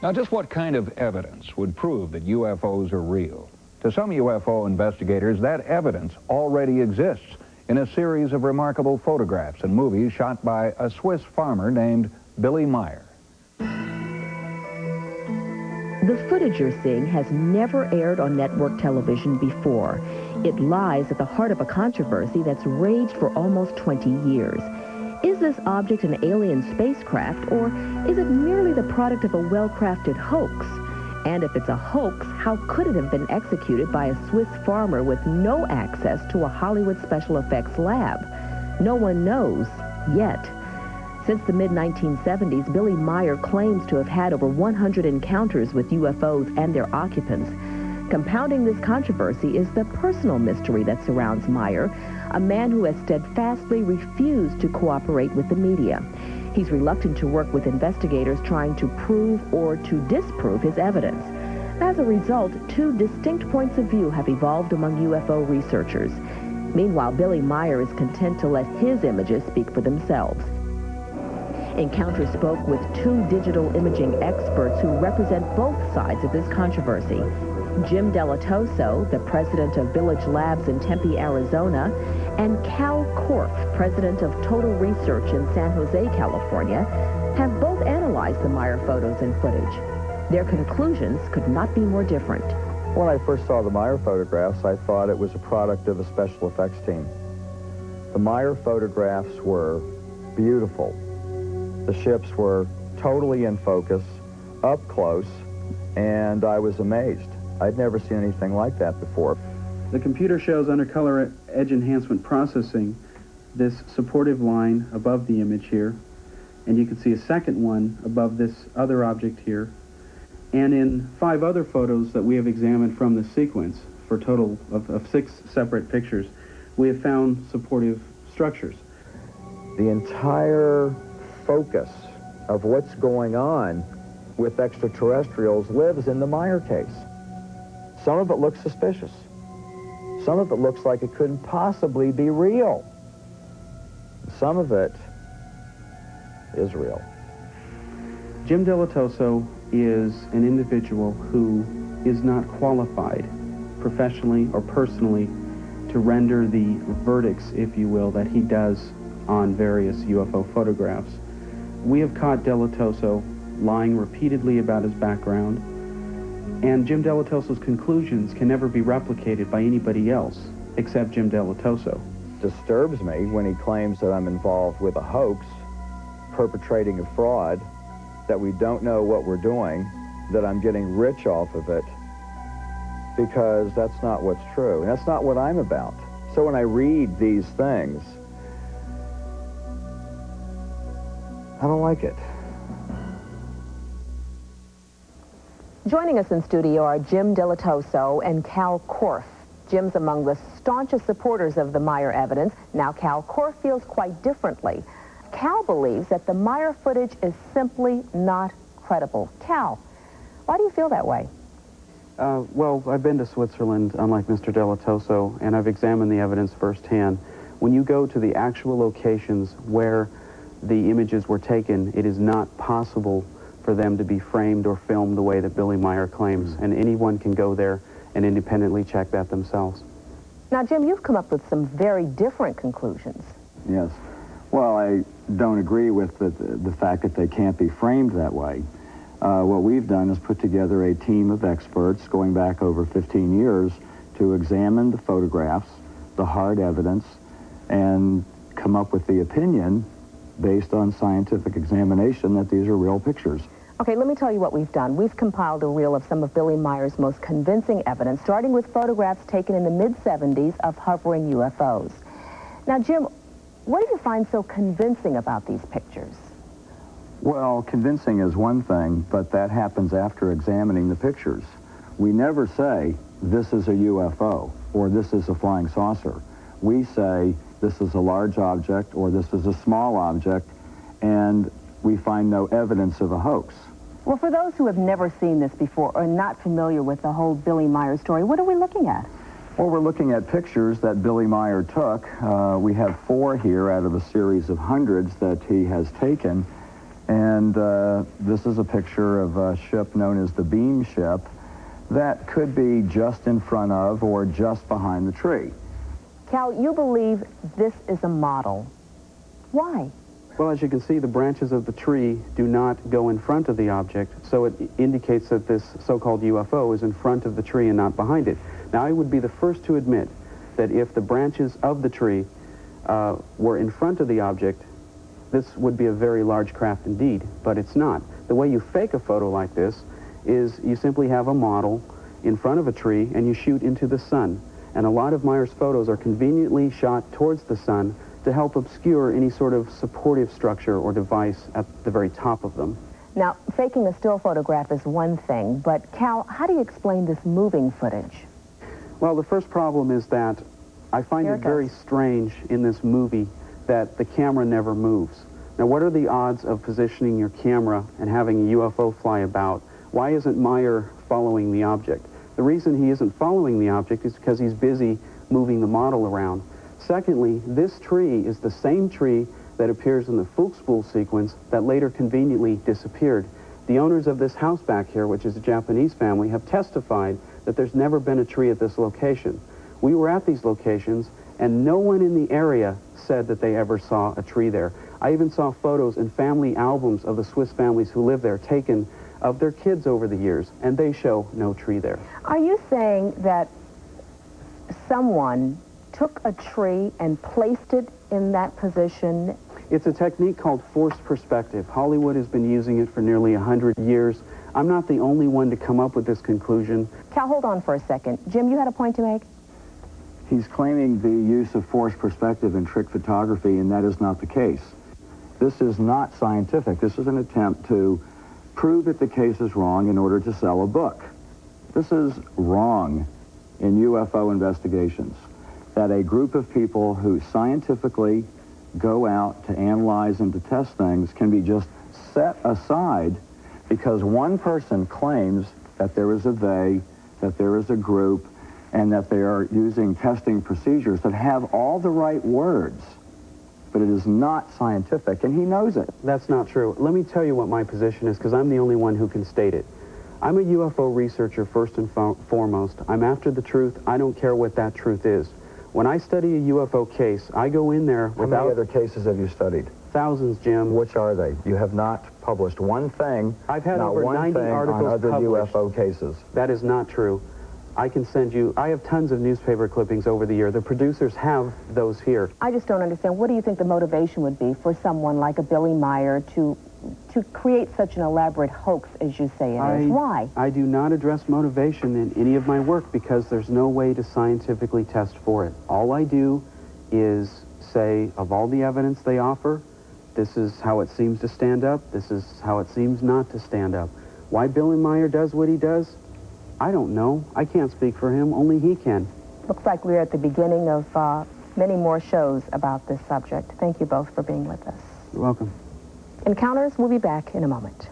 Now, just what kind of evidence would prove that UFOs are real? To some UFO investigators, that evidence already exists in a series of remarkable photographs and movies shot by a Swiss farmer named Billy Meier. The footage you're seeing has never aired on network television before. It lies at the heart of a controversy that's raged for almost 20 years. Is this object an alien spacecraft, or is it merely the product of a well-crafted hoax? And if it's a hoax, how could it have been executed by a Swiss farmer with no access to a Hollywood special effects lab? No one knows, yet. Since the mid-1970s, Billy Meier claims to have had over 100 encounters with UFOs and their occupants. Compounding this controversy is the personal mystery that surrounds Meier, a man who has steadfastly refused to cooperate with the media. He's reluctant to work with investigators trying to prove or to disprove his evidence. As a result, two distinct points of view have evolved among UFO researchers. Meanwhile, Billy Meier is content to let his images speak for themselves. Encounter spoke with two digital imaging experts who represent both sides of this controversy. Jim Dilettoso, the president of Village Labs in Tempe, Arizona, and Kal Korff, president of Total Research in San Jose, California, have both analyzed the Meier photos and footage. Their conclusions could not be more different. When I first saw the Meier photographs, I thought it was a product of a special effects team. The Meier photographs were beautiful. The ships were totally in focus, up close, and I was amazed. I'd never seen anything like that before. The computer shows under color edge enhancement processing this supportive line above the image here, and you can see a second one above this other object here. And in 5 other photos that we have examined from this sequence, for a total of 6 separate pictures, we have found supportive structures. The entire focus of what's going on with extraterrestrials lives in the Meier case. Some of it looks suspicious. Some of it looks like it couldn't possibly be real. Some of it is real. Jim Dilettoso is an individual who is not qualified professionally or personally to render the verdicts, if you will, that he does on various UFO photographs. We have caught Dilettoso lying repeatedly about his background, and Jim Dilettoso's conclusions can never be replicated by anybody else except Jim Dilettoso. Disturbs me when he claims that I'm involved with a hoax, perpetrating a fraud, that we don't know what we're doing, that I'm getting rich off of it, because that's not what's true. And that's not what I'm about. So when I read these things, I don't like it. Joining us in studio are Jim Dilettoso and Kal Korff. Jim's among the staunchest supporters of the Meier evidence. Now Kal Korff feels quite differently. Kal believes that the Meier footage is simply not credible. Kal, why do you feel that way? Well, I've been to Switzerland, unlike Mr. Dilettoso, and I've examined the evidence firsthand. When you go to the actual locations where the images were taken, it is not possible for them to be framed or filmed the way that Billy Meier claims, and anyone can go there and independently check that themselves. Now, Jim, you've come up with some very different conclusions. Yes. Well, I don't agree with the fact that they can't be framed that way. What we've done is put together a team of experts going back over 15 years to examine the photographs, the hard evidence, and come up with the opinion based on scientific examination that these are real pictures. Okay, let me tell you what we've done. We've compiled a reel of some of Billy Meier's most convincing evidence, starting with photographs taken in the mid-70s of hovering UFOs. Now, Jim, what do you find so convincing about these pictures? Well, convincing is one thing, but that happens after examining the pictures. We never say, this is a UFO, or this is a flying saucer. We say, this is a large object, or this is a small object, and we find no evidence of a hoax. Well, for those who have never seen this before or not familiar with the whole Billy Meier story, what are we looking at? Well, we're looking at pictures that Billy Meier took. We have 4 here out of a series of hundreds that he has taken. And this is a picture of a ship known as the beam ship that could be just in front of or just behind the tree. Kal, you believe this is a model. Why? Well, as you can see, the branches of the tree do not go in front of the object, so it indicates that this so-called UFO is in front of the tree and not behind it. Now, I would be the first to admit that if the branches of the tree were in front of the object, this would be a very large craft indeed, but it's not. The way you fake a photo like this is you simply have a model in front of a tree and you shoot into the sun. And a lot of Meier's photos are conveniently shot towards the sun to help obscure any sort of supportive structure or device at the very top of them. Now, faking a still photograph is one thing, but Kal, how do you explain this moving footage? Well, the first problem is that I find it very strange in this movie that the camera never moves. Now, what are the odds of positioning your camera and having a UFO fly about? Why isn't Meier following the object? The reason he isn't following the object is because he's busy moving the model around. Secondly, this tree is the same tree that appears in the Fuchspool sequence that later conveniently disappeared. The owners of this house back here, which is a Japanese family, have testified that there's never been a tree at this location. We were at these locations, and no one in the area said that they ever saw a tree there. I even saw photos in family albums of the Swiss families who live there taken of their kids over the years, and they show no tree there. Are you saying that someone took a tree and placed it in that position? It's a technique called forced perspective. Hollywood has been using it for nearly 100 years. I'm not the only one to come up with this conclusion. Kal, hold on for a second. Jim, you had a point to make? He's claiming the use of forced perspective in trick photography, and that is not the case. This is not scientific. This is an attempt to prove that the case is wrong in order to sell a book. This is wrong in UFO investigations, that a group of people who scientifically go out to analyze and to test things can be just set aside because one person claims that there is a they, that there is a group, and that they are using testing procedures that have all the right words, but it is not scientific, and he knows it. That's not true. Let me tell you what my position is, because I'm the only one who can state it. I'm a UFO researcher first and foremost. I'm after the truth. I don't care what that truth is. When I study a UFO case, I go in there without... How many other cases have you studied? Thousands, Jim. Which are they? You have not published one thing, I've had not over one 90 thing articles on other published. UFO cases. That is not true. I can send you... I have tons of newspaper clippings over the year. The producers have those here. I just don't understand. What do you think the motivation would be for someone like a Billy Meier to create such an elaborate hoax, as you say it is? Why? I do not address motivation in any of my work because there's no way to scientifically test for it. All I do is say, of all the evidence they offer, this is how it seems to stand up, this is how it seems not to stand up. Why Billy Meier does what he does? I don't know. I can't speak for him. Only he can. Looks like we're at the beginning of many more shows about this subject. Thank you both for being with us. You're welcome. Encounters will be back in a moment.